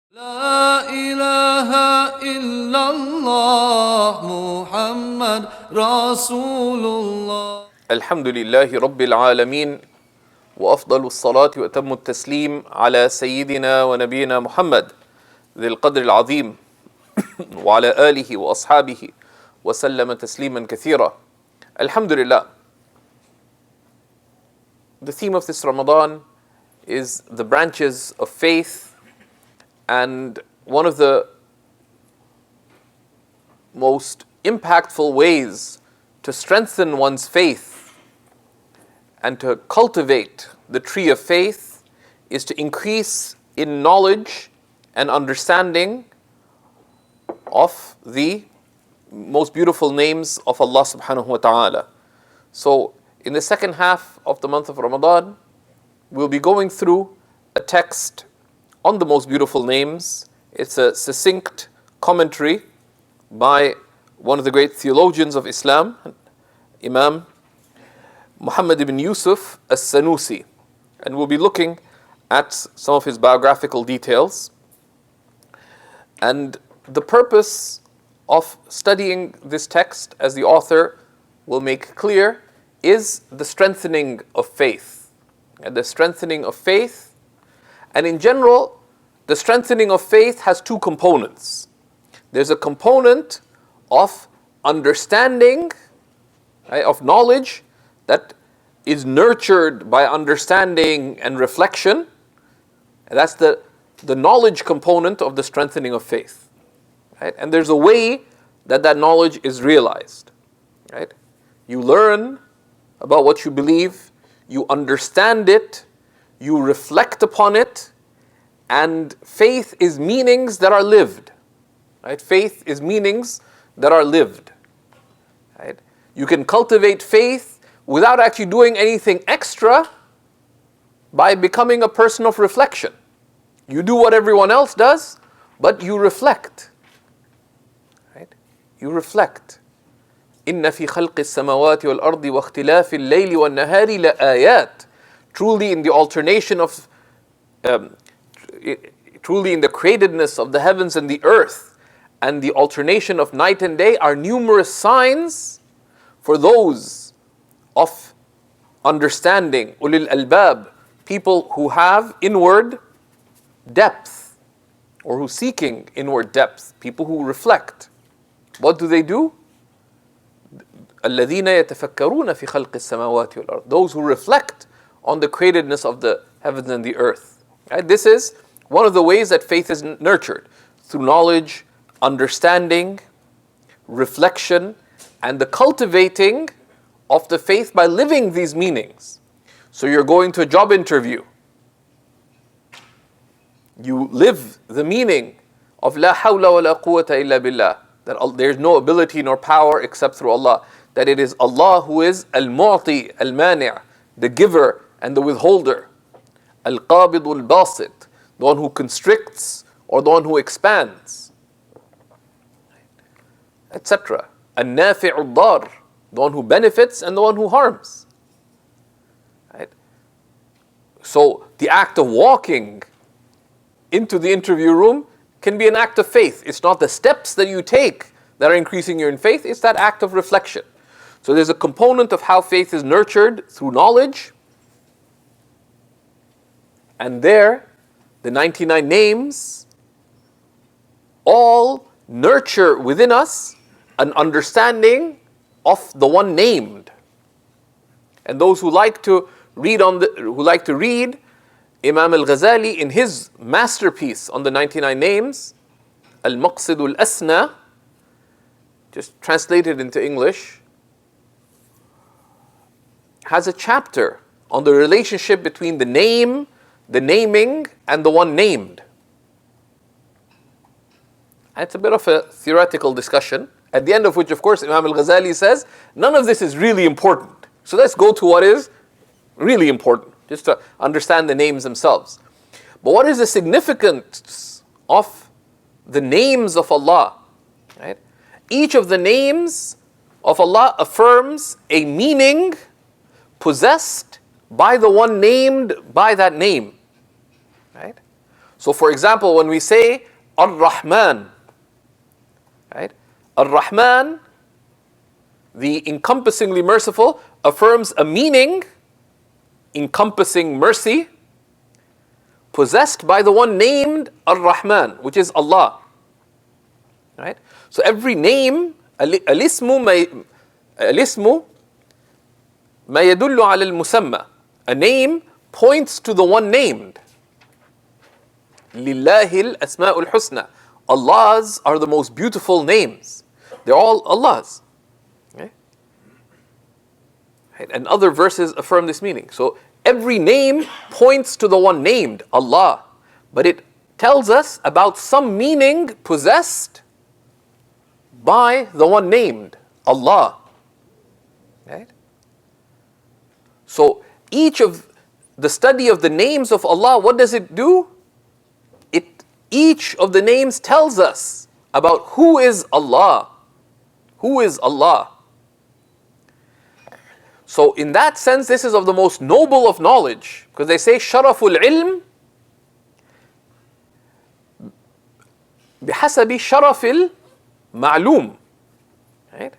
لا إله إلا الله محمد رسول الله. الحمد لله رب العالمين وأفضل الصلاة وأتم التسليم على سيدنا ونبينا محمد ذي القدر العظيم وعلى آله وأصحابه وسلم تسليما كثيرا. Alhamdulillah. The theme of this Ramadan is the branches of faith, and one of the most impactful ways to strengthen one's faith and to cultivate the tree of faith is to increase in knowledge and understanding of the most beautiful names of Allah subhanahu wa ta'ala. So in the second half of the month of Ramadan, we'll be going through a text on the most beautiful names. It's a succinct commentary by one of the great theologians of Islam, Imam Muhammad ibn Yusuf as-Sanusi. And we'll be looking at some of his biographical details. And the purpose of studying this text, as the author will make clear, is the strengthening of faith. And the strengthening of faith, and in general, the strengthening of faith has two components. There's a component of understanding, right, of knowledge that is nurtured by understanding and reflection. And that's the knowledge component of the strengthening of faith. Right? And there's a way that knowledge is realized. Right? You learn about what you believe, you understand it, you reflect upon it, and faith is meanings that are lived. Right? Faith is meanings that are lived. Right? You can cultivate faith without actually doing anything extra by becoming a person of reflection. You do what everyone else does, but you reflect. Right? You reflect. إِنَّ فِي خَلْقِ السَّمَوَاتِ وَالْأَرْضِ وَاخْتِلَافِ اللَّيْلِ وَالنَّهَارِ لَآيَاتٍ. Truly in the alternation of, truly in the createdness of the heavens and the earth, and the alternation of night and day are numerous signs for those of understanding, ulil albab, people who have inward depth, or who seeking inward depth, people who reflect. What do? الَّذِينَ يَتَفَكَّرُونَ فِي خَلْقِ السَّمَاوَاتِ وَالْأَرْضِ. Those who reflect on the createdness of the heavens and the earth. Right? This is one of the ways that faith is nurtured, through knowledge, understanding, reflection, and the cultivating of the faith by living these meanings. So you're going to a job interview. You live the meaning of La hawla wa la quwwata illa billah, that there's no ability nor power except through Allah, that it is Allah who is al-mu'ti, al-mani', the giver and the withholder, al-qabid al-basit, the one who constricts or the one who expands, etc. Al-nafi' al-dar, the one who benefits and the one who harms. Right? So the act of walking into the interview room can be an act of faith. It's not the steps that you take that are increasing your faith, it's that act of reflection. So there's a component of how faith is nurtured through knowledge. And there, the 99 names all nurture within us an understanding of the one named. And those who like to read Imam al-Ghazali in his masterpiece on the 99 names, Al-Maqsid al-Asna, just translated into English, has a chapter on the relationship between the name, the naming, and the one named. And it's a bit of a theoretical discussion, at the end of which, of course, Imam al-Ghazali says, none of this is really important. So let's go to what is really important, just to understand the names themselves. But what is the significance of the names of Allah? Right? Each of the names of Allah affirms a meaning possessed by the one named by that name. Right? So for example, when we say Ar-Rahman, right? Ar-Rahman, the encompassingly merciful, affirms a meaning encompassing mercy, possessed by the one named Ar-Rahman, which is Allah. Right? So every name, al-ismu ma yadullu ala al-musamma. A name points to the one named. Lillahi al-asma'ul husna. Allah's are the most beautiful names. They're all Allah's. Okay? Right? And other verses affirm this meaning. So every name points to the one named, Allah. But it tells us about some meaning possessed by the one named, Allah. Right? So each of the study of the names of Allah, what does it do? Each of the names tells us about who is Allah. Who is Allah? So in that sense, this is of the most noble of knowledge, because they say sharaful ilm bihasabi sharafil ma'lum. Right?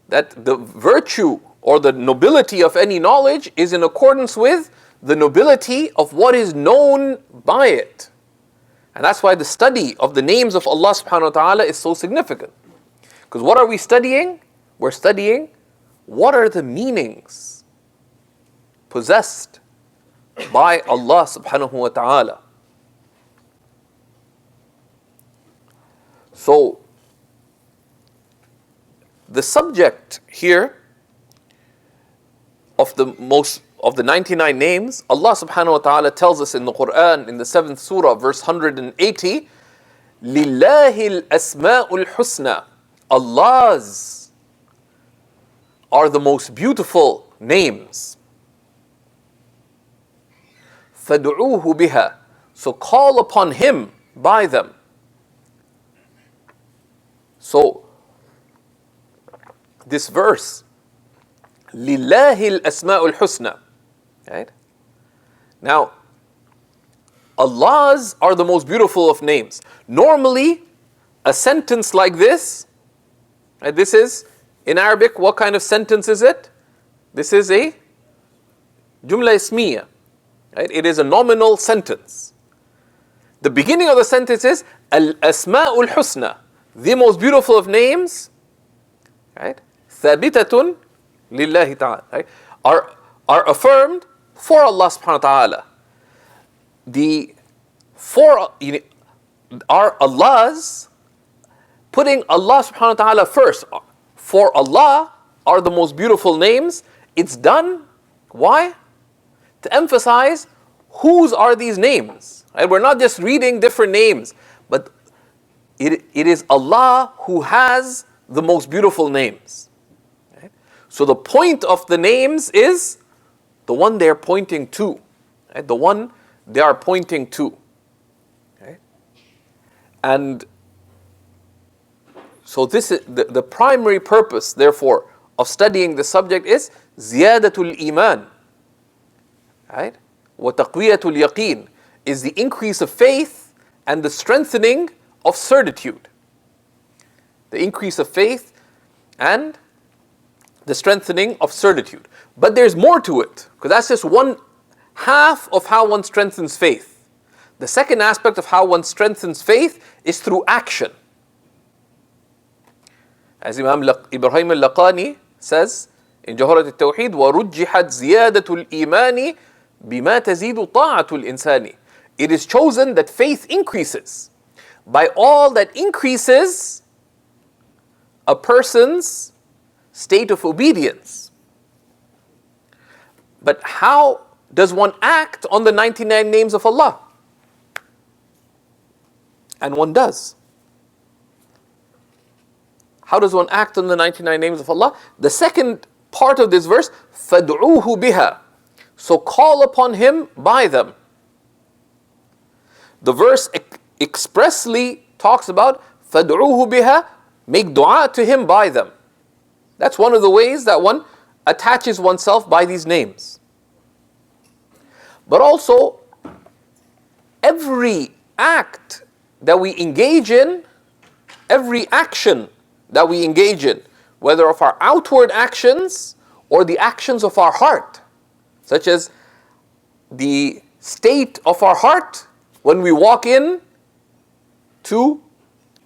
That the virtue or the nobility of any knowledge is in accordance with the nobility of what is known by it. And that's why the study of the names of Allah subhanahu wa ta'ala is so significant. Because what are we studying? We're studying what are the meanings possessed by Allah subhanahu wa ta'ala. So, the subject here of the 99 names, Allah subhanahu wa ta'ala tells us in the Quran, in the 7th surah, verse 180, Lillahi al-asma'ul husna. Allah's are the most beautiful names. فَادْعُوهُ بِهَا. So call upon Him by them. So, this verse, Lillahi al-asma'ul husna. Right? Now, Allah's are the most beautiful of names. Normally, a sentence like this, right, this is, in Arabic, what kind of sentence is it? This is a jumla ismiya. Right? It is a nominal sentence. The beginning of the sentence is Al-Asma'ul Husna, the most beautiful of names, right? Thabitatun lillahi ta'ala, right? Are affirmed for Allah subhanahu wa ta'ala. Are Allah's, putting Allah subhanahu wa ta'ala first. For Allah are the most beautiful names. It's done. Why? To emphasize whose are these names. Right? We're not just reading different names, but it is Allah who has the most beautiful names. Right? So the point of the names is the one they're pointing to. Right? The one they are pointing to. Okay? And so this is the primary purpose, therefore, of studying the subject is ziyadatul iman. Right? Wa taqwiyatul yaqeen is the increase of faith and the strengthening of certitude. The increase of faith and the strengthening of certitude. But there's more to it, because that's just one half of how one strengthens faith. The second aspect of how one strengthens faith is through action. As Imam Ibrahim al-Laqani says in Jawharat al-Tawheed, وَرُجِّحَتْ زِيَادَةُ الْإِيمَانِ بِمَا تَزِيدُ طَاعَةُ الْإِنسَانِ. It is chosen that faith increases by all that increases a person's state of obedience. But how does one act on the 99 names of Allah? And one does. How does one act on the 99 names of Allah? The second part of this verse, فَادْعُوهُ بِهَا. So call upon Him by them. The verse expressly talks about فَادْعُوهُ بِهَا, make dua to Him by them. That's one of the ways that one attaches oneself by these names. But also, every act that we engage in, every action that we engage in, whether of our outward actions or the actions of our heart, such as the state of our heart when we walk in to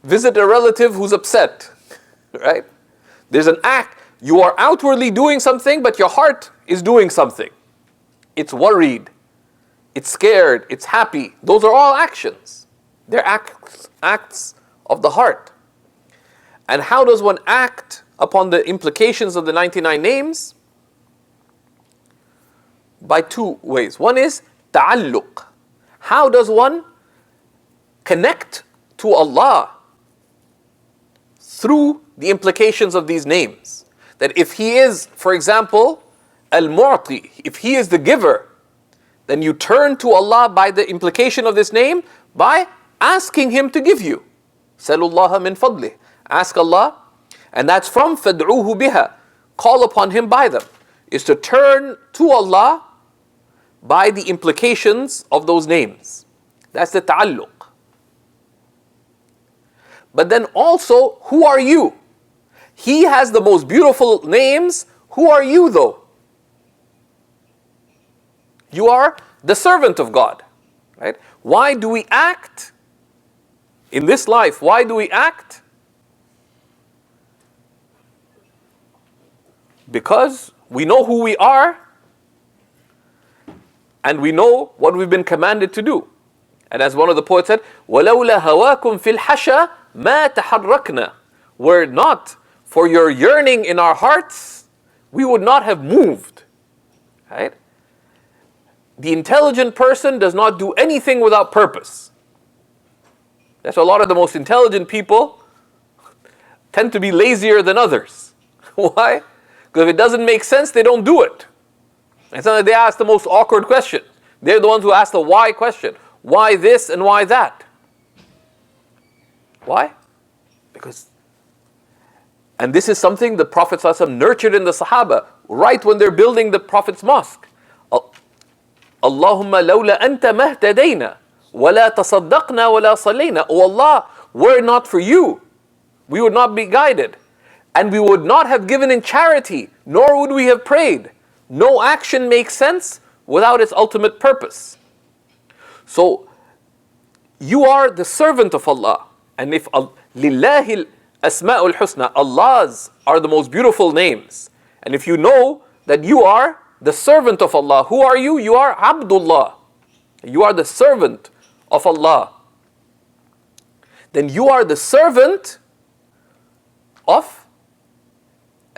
visit a relative who's upset, right? There's an act. You are outwardly doing something, but your heart is doing something. It's worried, it's scared, it's happy. Those are all actions. They're acts of the heart. And how does one act upon the implications of the 99 names? By two ways. One is ta'alluq. How does one connect to Allah through the implications of these names? That if He is, for example, Al-Mu'ti, if He is the giver, then you turn to Allah by the implication of this name by asking Him to give you. Salullaha min fadlih. Ask Allah, and that's from fad'uhu biha. Call upon Him by them. Is to turn to Allah by the implications of those names. That's the ta'alluq. But then also, who are you? He has the most beautiful names. Who are you though? You are the servant of God, right? Why do we act in this life? Why do we act? Because we know who we are and we know what we've been commanded to do. And as one of the poets said, وَلَوْلَا هَوَاكُمْ فِي الْحَشَى مَا تَحَرَّكْنَا. Were it not for your yearning in our hearts, we would not have moved. Right? The intelligent person does not do anything without purpose. That's why a lot of the most intelligent people tend to be lazier than others. Why? Because if it doesn't make sense, they don't do it. And sometimes they ask the most awkward question. They're the ones who ask the why question. Why this and why that? Why? Because, and this is something the Prophet ﷺ nurtured in the Sahaba right when they're building the Prophet's mosque. Allahumma lawla anta mahtadayna wala tasaddaqna wala sallayna. Oh Allah, were it not for you, we would not be guided. And we would not have given in charity, nor would we have prayed. No action makes sense without its ultimate purpose. So, you are the servant of Allah. And if Lillahi al-Asma'ul Husna, Allah's are the most beautiful names. And if you know that you are the servant of Allah, who are you? You are Abdullah. You are the servant of Allah. Then you are the servant of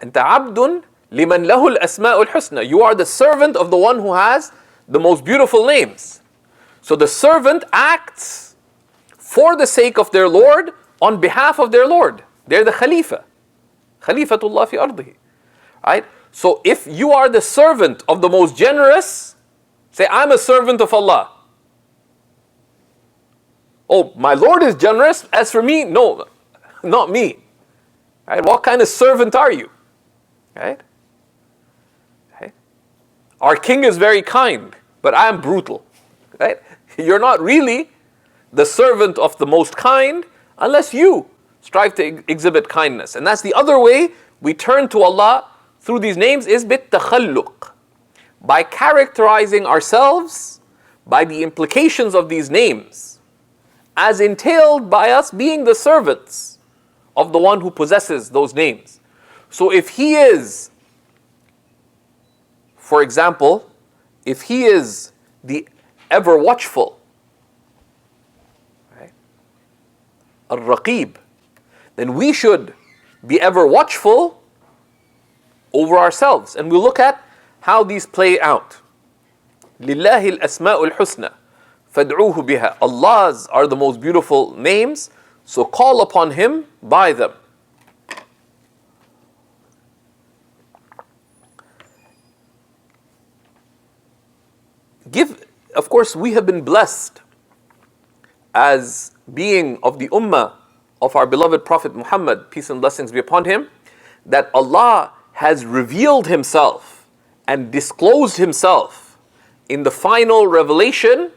Anta abdun liman lahul asma'ul husna. You are the servant of the one who has the most beautiful names. So the servant acts for the sake of their Lord on behalf of their Lord. They're the Khalifa. Khalifatullah fi ardihi. Right? So if you are the servant of the most generous, say, I'm a servant of Allah. Oh, my Lord is generous. As for me, no, not me. Right? What kind of servant are you? Right? Right? Our king is very kind, but I am brutal. Right? You're not really the servant of the most kind unless you strive to exhibit kindness. And that's the other way we turn to Allah through these names, is bit takhalluq. By characterizing ourselves by the implications of these names, as entailed by us being the servants of the one who possesses those names. So if He is, for example, if He is the ever watchful, right? Al-Raqib, then we should be ever watchful over ourselves. And we'll look at how these play out. Lillahi al-asma'ul husna fad'uhu biha. Allah's are the most beautiful names, so call upon Him by them. Of course, we have been blessed as being of the ummah of our beloved Prophet Muhammad, peace and blessings be upon him, that Allah has revealed Himself and disclosed Himself in the final revelation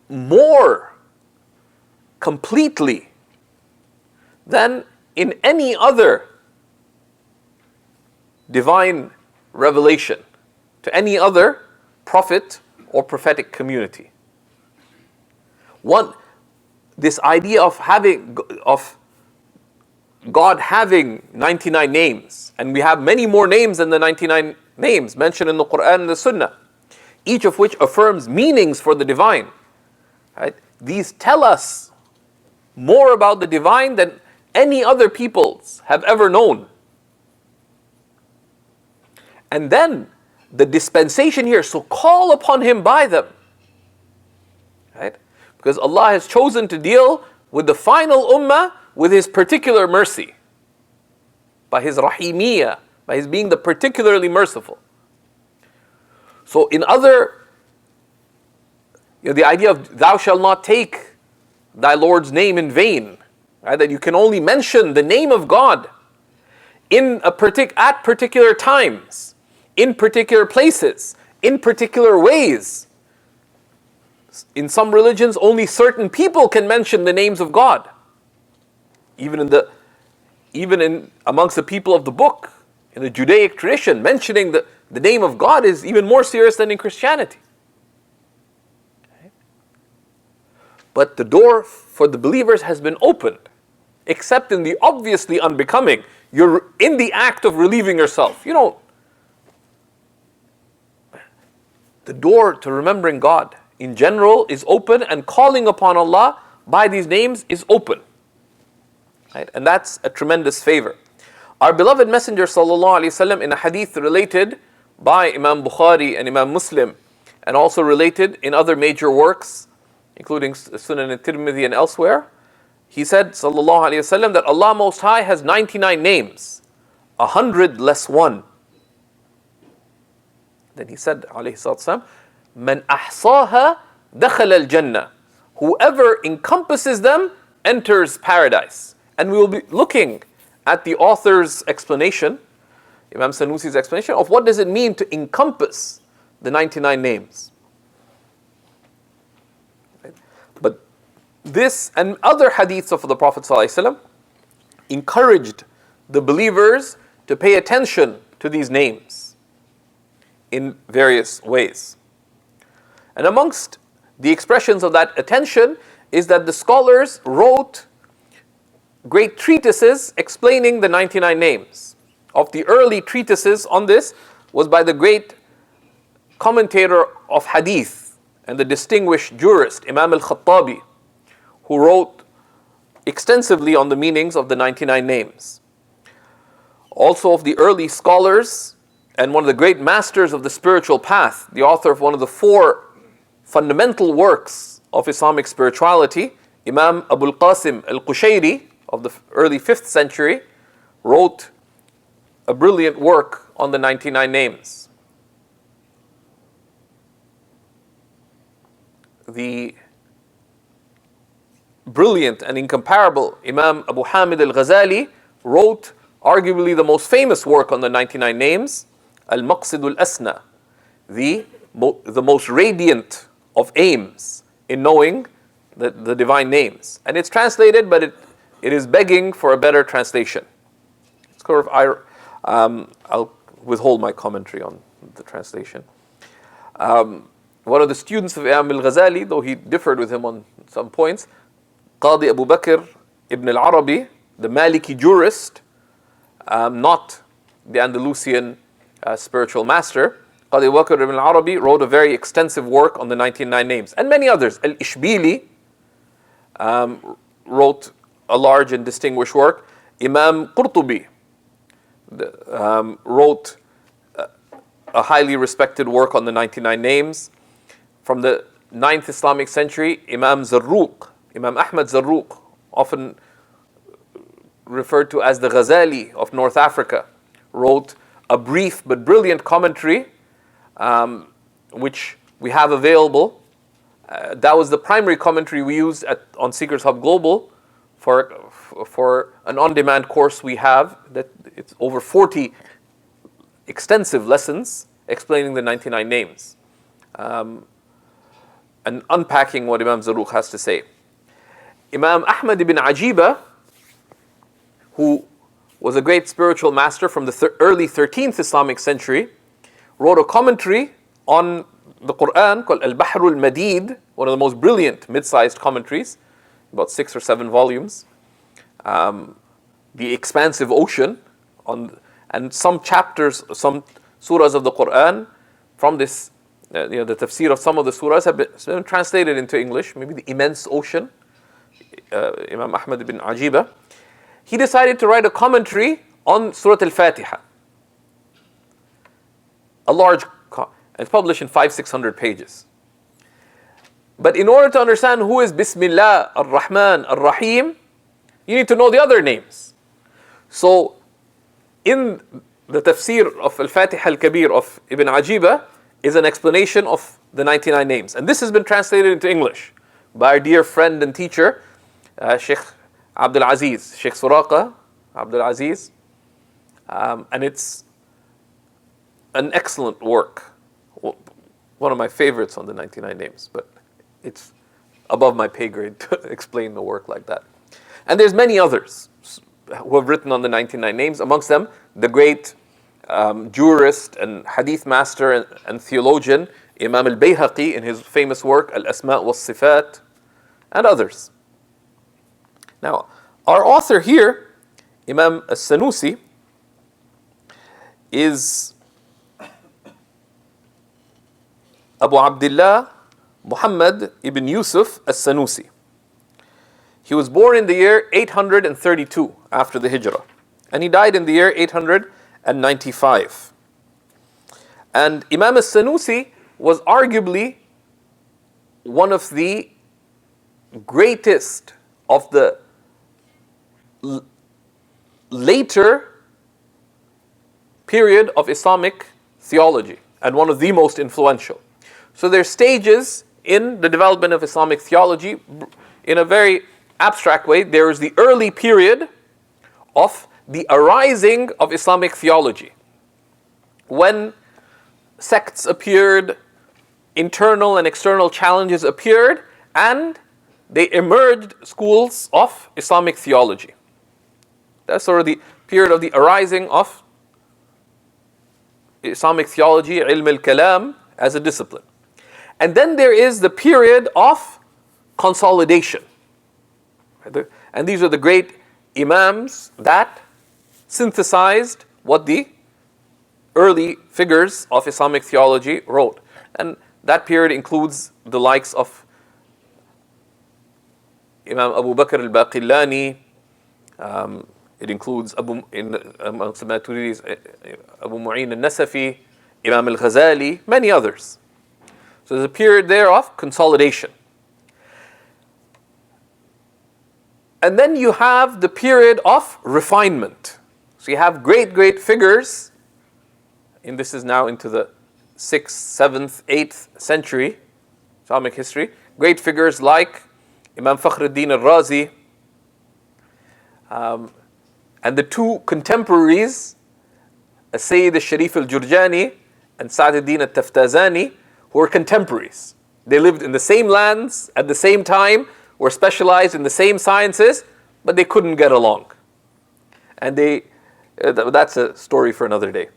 more completely than in any other divine revelation to any other prophet or prophetic community. This idea of God having 99 names, and we have many more names than the 99 names mentioned in the Quran and the Sunnah, each of which affirms meanings for the divine. Right? These tell us more about the divine than any other peoples have ever known. And then the dispensation here, so call upon Him by them. Right? Because Allah has chosen to deal with the final ummah with His particular mercy. By His rahimiyah, by His being the particularly merciful. So in other, the idea of thou shalt not take thy Lord's name in vain, right? That you can only mention the name of God at particular times, in particular places, in particular ways. In some religions, only certain people can mention the names of God. Even amongst the people of the book, in the Judaic tradition, mentioning the name of God is even more serious than in Christianity. Okay? But the door for the believers has been opened, except in the obviously unbecoming. You're in the act of relieving yourself. The door to remembering God in general is open, and calling upon Allah by these names is open. Right? And that's a tremendous favor. Our beloved Messenger ﷺ, in a hadith related by Imam Bukhari and Imam Muslim, and also related in other major works, including Sunan al-Tirmidhi and elsewhere, he said ﷺ that Allah Most High has 99 names, 100 less one. Then he said, ﷺ, Man ahsaha dakhal al-jannah. Whoever encompasses them enters paradise. And we will be looking at the author's explanation, Imam Sanusi's explanation, of what does it mean to encompass the 99 names. Right? But this and other hadiths of the Prophet ﷺ encouraged the believers to pay attention to these names in various ways. And amongst the expressions of that attention is that the scholars wrote great treatises explaining the 99 names. Of the early treatises on this was by the great commentator of hadith and the distinguished jurist Imam al-Khattabi, who wrote extensively on the meanings of the 99 names. Also of the early scholars and one of the great masters of the spiritual path, the author of one of the 4 fundamental works of Islamic spirituality, Imam Abul Qasim al-Qushayri of the early 5th century, wrote a brilliant work on the 99 names. The brilliant and incomparable Imam Abu Hamid al-Ghazali wrote arguably the most famous work on the 99 names, Al-Maqsid al-Asna, the most radiant of aims in knowing the divine names. And it's translated, but it is begging for a better translation. I'll withhold my commentary on the translation. One of the students of Imam al-Ghazali, though he differed with him on some points, Qadi Abu Bakr ibn al-Arabi, the Maliki jurist, not the Andalusian spiritual master, Qadi Abu Bakr ibn al-Arabi wrote a very extensive work on the 99 names, and many others. Al-Ishbili wrote a large and distinguished work. Imam Qurtubi wrote a highly respected work on the 99 names. From the 9th Islamic century, Imam Ahmad Zarruq, often referred to as the Ghazali of North Africa, wrote a brief but brilliant commentary, which we have available. That was the primary commentary we used on Seekers Hub Global for an on-demand course we have. That it's over 40 extensive lessons explaining the 99 names. and unpacking what Imam Zarruq has to say. Imam Ahmad ibn Ajiba, who was a great spiritual master from the early 13th Islamic century, wrote a commentary on the Quran called Al-Bahr al-Madid, one of the most brilliant mid-sized commentaries, about 6 or 7 volumes. The expansive ocean, and some chapters, some surahs of the Quran from this, the tafsir of some of the surahs have been translated into English, maybe the immense ocean, Imam Ahmad ibn Ajiba. He decided to write a commentary on Surah Al-Fatiha. A large, it's published in 500-600 pages. But in order to understand who is Bismillah ar-Rahman ar-Rahim, you need to know the other names. So, in the tafsir of Al-Fatiha Al-Kabir of Ibn Ajiba is an explanation of the 99 names. And this has been translated into English by our dear friend and teacher, Shaykh Abdul Aziz, Shaykh Suraqa Abdul Aziz. And it's an excellent work. One of my favorites on the 99 names, but it's above my pay grade to explain the work like that. And there's many others who have written on the 99 names, amongst them the great jurist and hadith master and theologian Imam al-Bayhaqi in his famous work Al-Asma' was-Sifat, and others. Now, our author here, Imam Sanusi, is Abu Abdullah Muhammad ibn Yusuf al-Sanusi. He was born in the year 832 after the Hijrah, and he died in the year 895. And Imam al-Sanusi was arguably one of the greatest of the later period of Islamic theology, and one of the most influential. So there are stages in the development of Islamic theology in a very abstract way. There is the early period of the arising of Islamic theology, when sects appeared, internal and external challenges appeared, and they emerged schools of Islamic theology. That's sort of the period of the arising of Islamic theology, ilm al-kalam, as a discipline. And then there is the period of consolidation. And these are the great imams that synthesized what the early figures of Islamic theology wrote. And that period includes the likes of Imam Abu Bakr al-Baqillani. It includes amongst the Maturidis, Abu Mu'in al-Nasafi, Imam al-Ghazali, many others. So there's a period there of consolidation. And then you have the period of refinement. So you have great figures, and this is now into the 6th, 7th, 8th century Islamic history. Great figures like Imam Fakhruddin al-Razi, and the two contemporaries, Sayyid al-Sharif al-Jurjani and Sa'd al-Din al-Taftazani, who were contemporaries. They lived in the same lands at the same time, were specialized in the same sciences, but they couldn't get along. And that's a story for another day.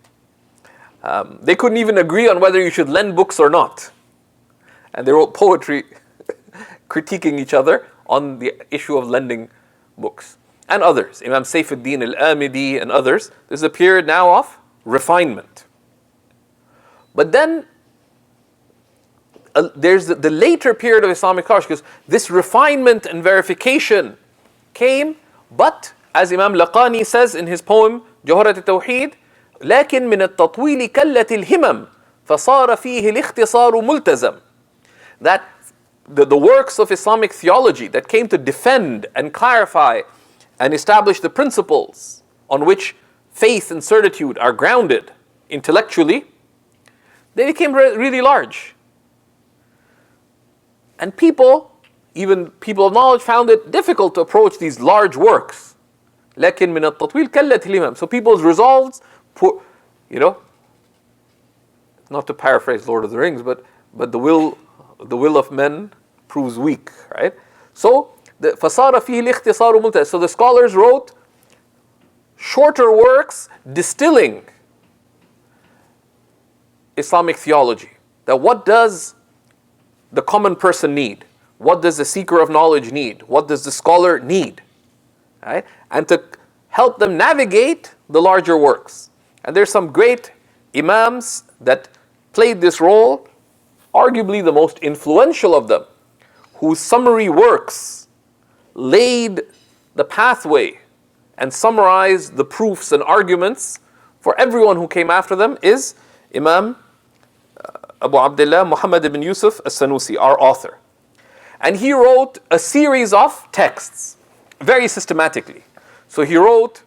They couldn't even agree on whether you should lend books or not. And they wrote poetry critiquing each other on the issue of lending books. And others, Imam Saifuddin al-Amidi and others. There's a period now of refinement. But then there's the later period of Islamic thought, because this refinement and verification came, but as Imam Laqani says in his poem Jawharat al-Tawheed, لكن من التطويل كلت الهمم فصار فيه الاختصار ملتزم. That the works of Islamic theology that came to defend and clarify and establish the principles on which faith and certitude are grounded intellectually, they became really large. And people, even people of knowledge, found it difficult to approach these large works. لكن من التطويل كلت الهمم. So people's resolves, not to paraphrase Lord of the Rings, but the will the will of men proves weak, right? So, فَصَارَ فِيهِ الْإِخْتِصَارُ مُلْتَهٍ. So the scholars wrote shorter works distilling Islamic theology. That what does the common person need? What does the seeker of knowledge need? What does the scholar need? Right? And to help them navigate the larger works. And there's some great imams that played this role, arguably the most influential of them, whose summary works laid the pathway and summarized the proofs and arguments for everyone who came after them, is Imam Abu Abdullah Muhammad ibn Yusuf Sanusi, our author. And he wrote a series of texts, very systematically. So he wrote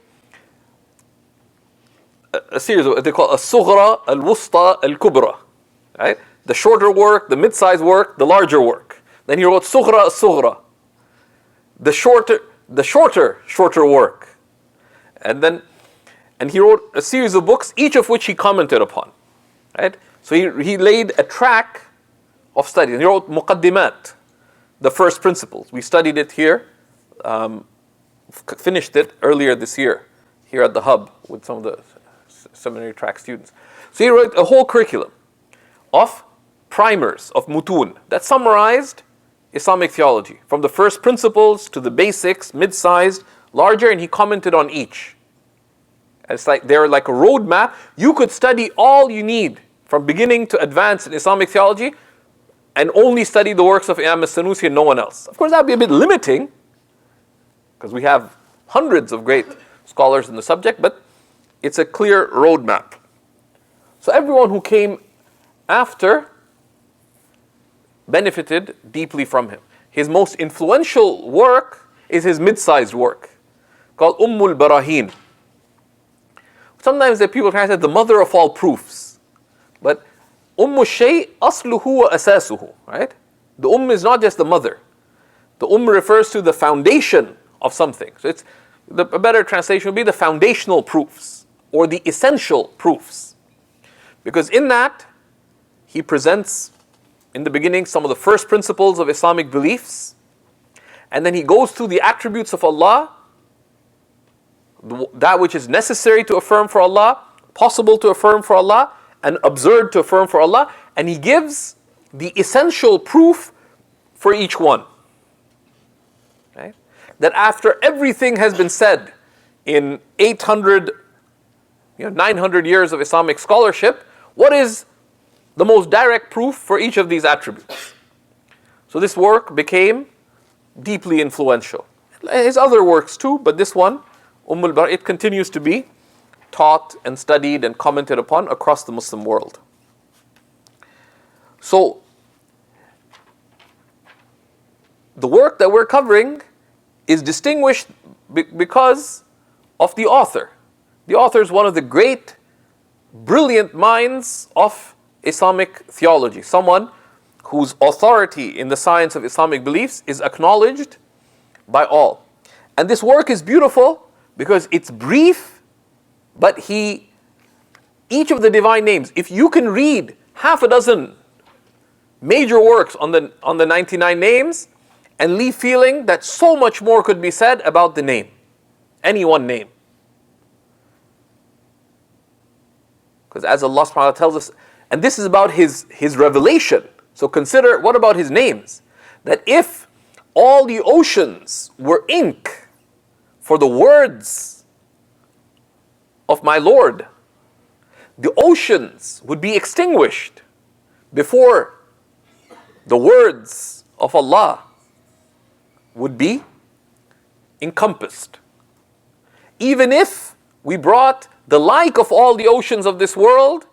a series of what they call Al-Sughra, Al-Wusta, Al-Kubra. Right? The shorter work, the mid-sized work, the larger work. Then he wrote Sughra Al-Sughra, the shorter work. And he wrote a series of books, each of which he commented upon. Right? So he laid a track of study. And he wrote Muqaddimat, the first principles. We studied it here, finished it earlier this year, here at the Hub with some of the seminary track students. So he wrote a whole curriculum of primers, of mutun, that summarized Islamic theology, from the first principles to the basics, mid-sized, larger, and he commented on each. And it's like they're like a roadmap. You could study all you need from beginning to advance in Islamic theology and only study the works of Imam Sanusi and no one else. Of course, that would be a bit limiting because we have hundreds of great scholars in the subject, but it's a clear roadmap. So everyone who came after benefited deeply from him. His most influential work is his mid-sized work called Barahin. Sometimes the people try to say the mother of all proofs. But Shay asluhu wa asasuhu, right? The is not just the mother. The refers to the foundation of something. So a better translation would be the foundational proofs or the essential proofs. Because in that, he presents in the beginning some of the first principles of Islamic beliefs, and then he goes through the attributes of Allah, that which is necessary to affirm for Allah, possible to affirm for Allah, and absurd to affirm for Allah, and he gives the essential proof for each one. Right? That after everything has been said in 800, 900 years of Islamic scholarship, what is the most direct proof for each of these attributes? So this work became deeply influential. His other works too, but this one, it continues to be taught and studied and commented upon across the Muslim world. So, the work that we're covering is distinguished because of the author. The author is one of the great, brilliant minds of Islamic theology. Someone whose authority in the science of Islamic beliefs is acknowledged by all. And this work is beautiful because it's brief, but each of the divine names, if you can read half a dozen major works on the 99 names and leave feeling that so much more could be said about the name, any one name. Because as Allah subhanahu wa ta'ala tells us, and this is about his revelation. So consider, what about his names? That if all the oceans were ink for the words of my Lord, the oceans would be extinguished before the words of Allah would be encompassed. Even if we brought the like of all the oceans of this world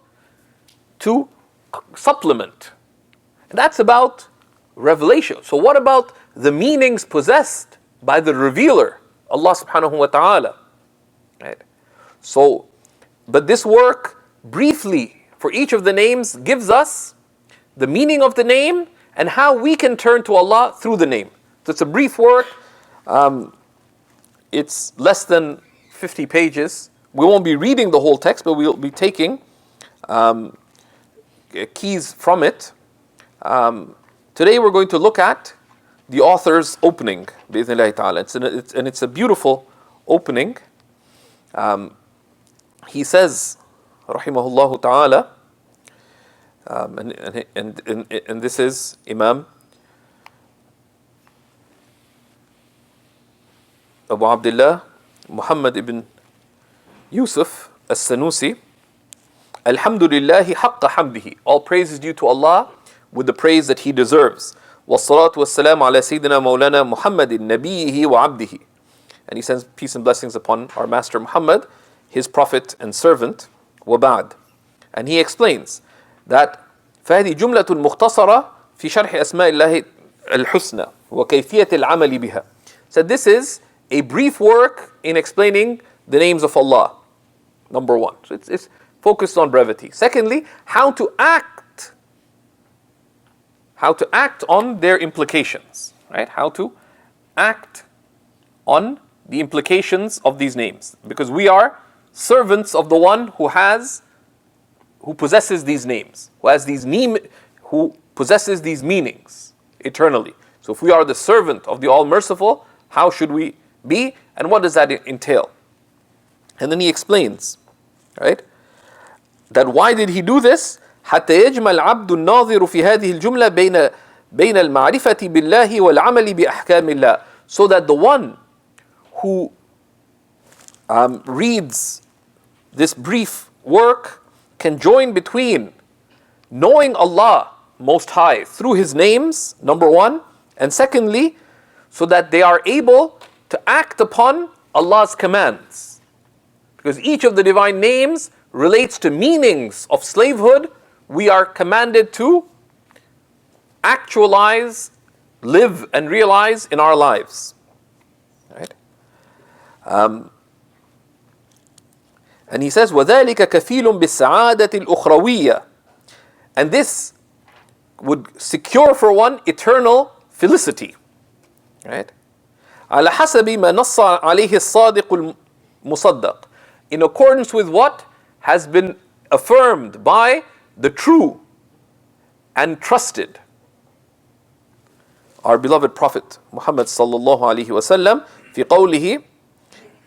to supplement. And that's about revelation. So what about the meanings possessed by the revealer, Allah subhanahu wa ta'ala? Right? So, but this work, briefly, for each of the names, gives us the meaning of the name and how we can turn to Allah through the name. So it's a brief work. It's less than 50 pages. We won't be reading the whole text, but we'll be taking keys from it to Today we're going to look at the author's opening, bi'idhnillahi ta'ala. It's a beautiful opening. He says, rahimahullah ta'ala, and this is Imam Abu Abdullah Muhammad ibn Yusuf as-Sanusi. Alhamdulillahi haqqa hamdihi. All praise is due to Allah with the praise that He deserves. Wassalatu wassalamu ala Sayyidina Mawlana Muhammadin nabiyyihi wa abdihi. And he sends peace and blessings upon our Master Muhammad, his prophet and servant. Wa ba'd. And he explains that فهذه جملة مختصرة في شرح أسماء الله الحسنى وكيفية العمل بها. So this is a brief work in explaining the names of Allah. Number one. So it's focused on brevity. Secondly, how to act on their implications. Right? How to act on the implications of these names. Because we are servants of the one who possesses these names, who possesses these meanings eternally. So if we are the servant of the All-Merciful, how should we be, and what does that entail? And then he explains, right, that why did he do this? حتى يجمع العبد الناظر في هذه الجملة بين المعرفة بالله والعمل بأحكام الله. So that the one who reads this brief work can join between knowing Allah Most High through His names, number one, and secondly, so that they are able to act upon Allah's commands. Because each of the divine names relates to meanings of slavehood we are commanded to actualize, live and realize in our lives. Right? And he says, وَذَلِكَ كَفِيلٌ بِالسَّعَادَةِ الْأُخْرَوِيَّةِ. And this would secure for one eternal felicity. Right? على حسب ما نص عليه الصادق المصدق. In accordance with what has been affirmed by the true and trusted, our beloved Prophet Muhammad sallallahu alaihi wasallam, في قوله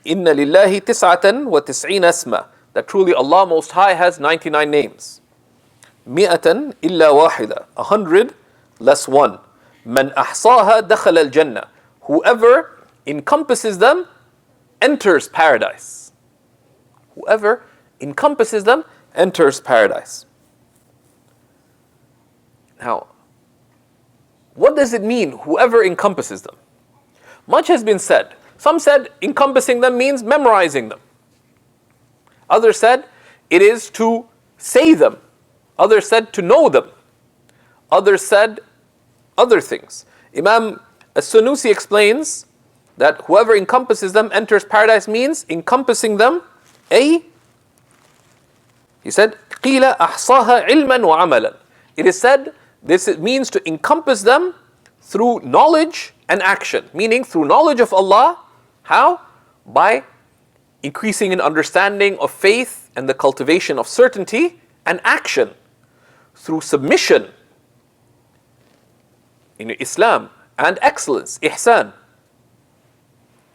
إن لله تسعة وتسعين اسما. That truly Allah Most High has 99 names. مئة إلا واحدة. 100 less one. من أحصاها دخل الجنة. Whoever encompasses them enters paradise. Whoever encompasses them enters paradise. Now, what does it mean, whoever encompasses them? Much has been said. Some said encompassing them means memorizing them. Others said it is to say them. Others said to know them. Others said other things. Imam Sanusi explains that whoever encompasses them enters paradise means encompassing them. He said, قِيلَ أَحْصَاهَا عِلْمًا وَعَمَلًا. It is said this means to encompass them through knowledge and action. Meaning through knowledge of Allah. How? By increasing in understanding of faith and the cultivation of certainty, and action through submission in Islam and excellence, ihsan.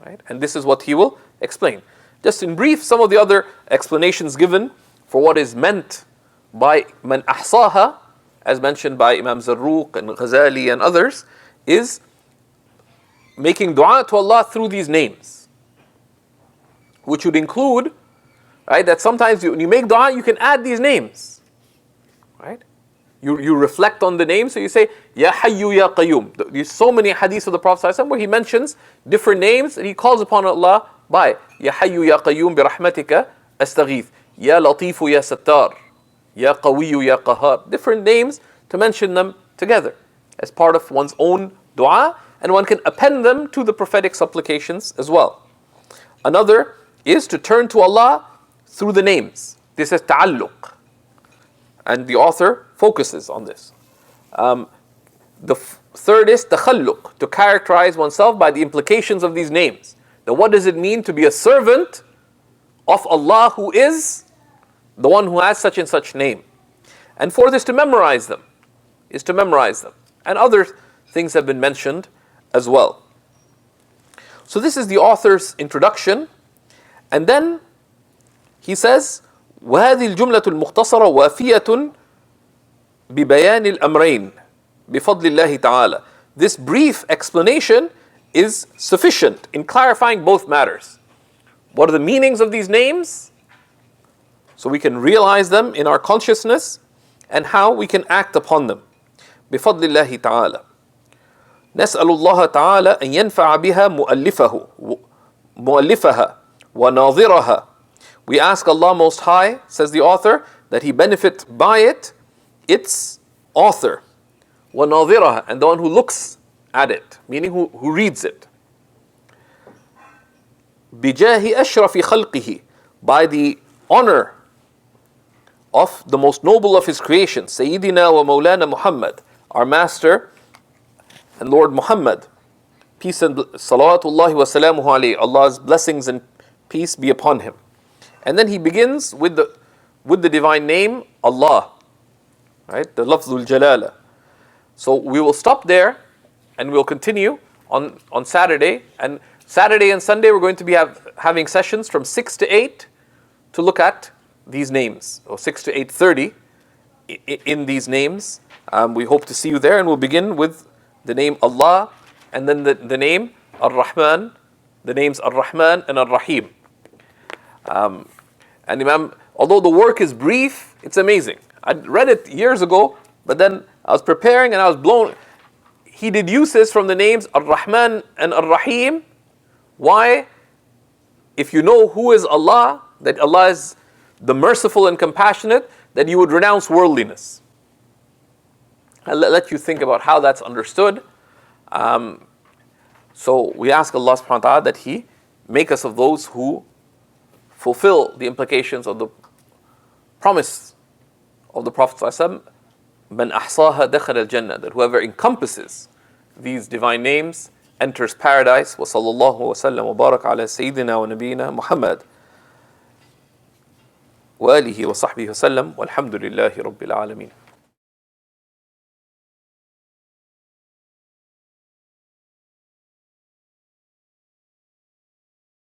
Right? And this is what he will explain. Just in brief, some of the other explanations given for what is meant by man ahsaha, as mentioned by Imam Zarruq and Ghazali and others, is making dua to Allah through these names, which would include, right, that sometimes when you make dua, you can add these names, right? You reflect on the name, so you say, Ya Hayyu Ya Qayyum. There's so many hadiths of the Prophet ﷺ where he mentions different names and he calls upon Allah by Ya Hayyu Ya Qayyum bi rahmatika astaghith, Ya Latifu Ya Sattar, Ya Qawiyyu Ya Qahar. Different names to mention them together as part of one's own dua, and one can append them to the prophetic supplications as well. Another is to turn to Allah through the names. This is ta'alluq. And the author focuses on this. The third is takhalluq, to characterize oneself by the implications of these names. Now, what does it mean to be a servant of Allah who is the one who has such and such name? And fourth is to memorize them. And other things have been mentioned as well. So this is the author's introduction. And then he says, وهذه الجملة المختصرة وافية ببيان الأمرين بفضل الله تعالى. This brief explanation is sufficient in clarifying both matters. What are the meanings of these names? So we can realize them in our consciousness, and how we can act upon them. بفضل الله تعالى. نسأل الله تعالى أن ينفع بها مؤلفها وناظرها. We ask Allah Most High, says the author, that He benefit by it, its author, وَنَاظِرَهَا, and the one who looks at it, meaning who reads it. بِجَاهِ أَشْرَفِ خَلْقِهِ, by the honor of the most noble of His creation, Sayyidina wa Mawlana Muhammad, our Master and Lord Muhammad, peace and salawatullahi wa salamuhu alayhi, Allah's blessings and peace be upon him. And then he begins with the divine name Allah, right? The lafzul jalala. So we will stop there, and we'll continue on Saturday. And Saturday and Sunday we're going to be having sessions from 6 to 8 to look at these names, or 6 to 8:30 in these names. We hope to see you there, and we'll begin with the name Allah, and then the name Ar-Rahman, the names Ar-Rahman and Ar-Rahim. And Imam, although the work is brief, it's amazing. I read it years ago, but then I was preparing and I was blown. He deduces from the names Ar-Rahman and Ar-Rahim. Why? If you know who is Allah, that Allah is the merciful and compassionate, that you would renounce worldliness. I'll let you think about how that's understood. So we ask Allah subhanahu wa ta'ala that He make us of those who fulfill the implications of the promise of the Prophet ﷺ, مَنْ أَحْصَاهَا دَخَلَ الْجَنَّةِ, that whoever encompasses these divine names enters paradise. وَصَلَّى اللَّهُ وَسَلَّمَ وَبَارَكَ عَلَى سَيِّدِنَا وَنَبِيِّنَا مُحَمَّدٍ وآله وصحبه وسلم والحمد لله رب العالمين.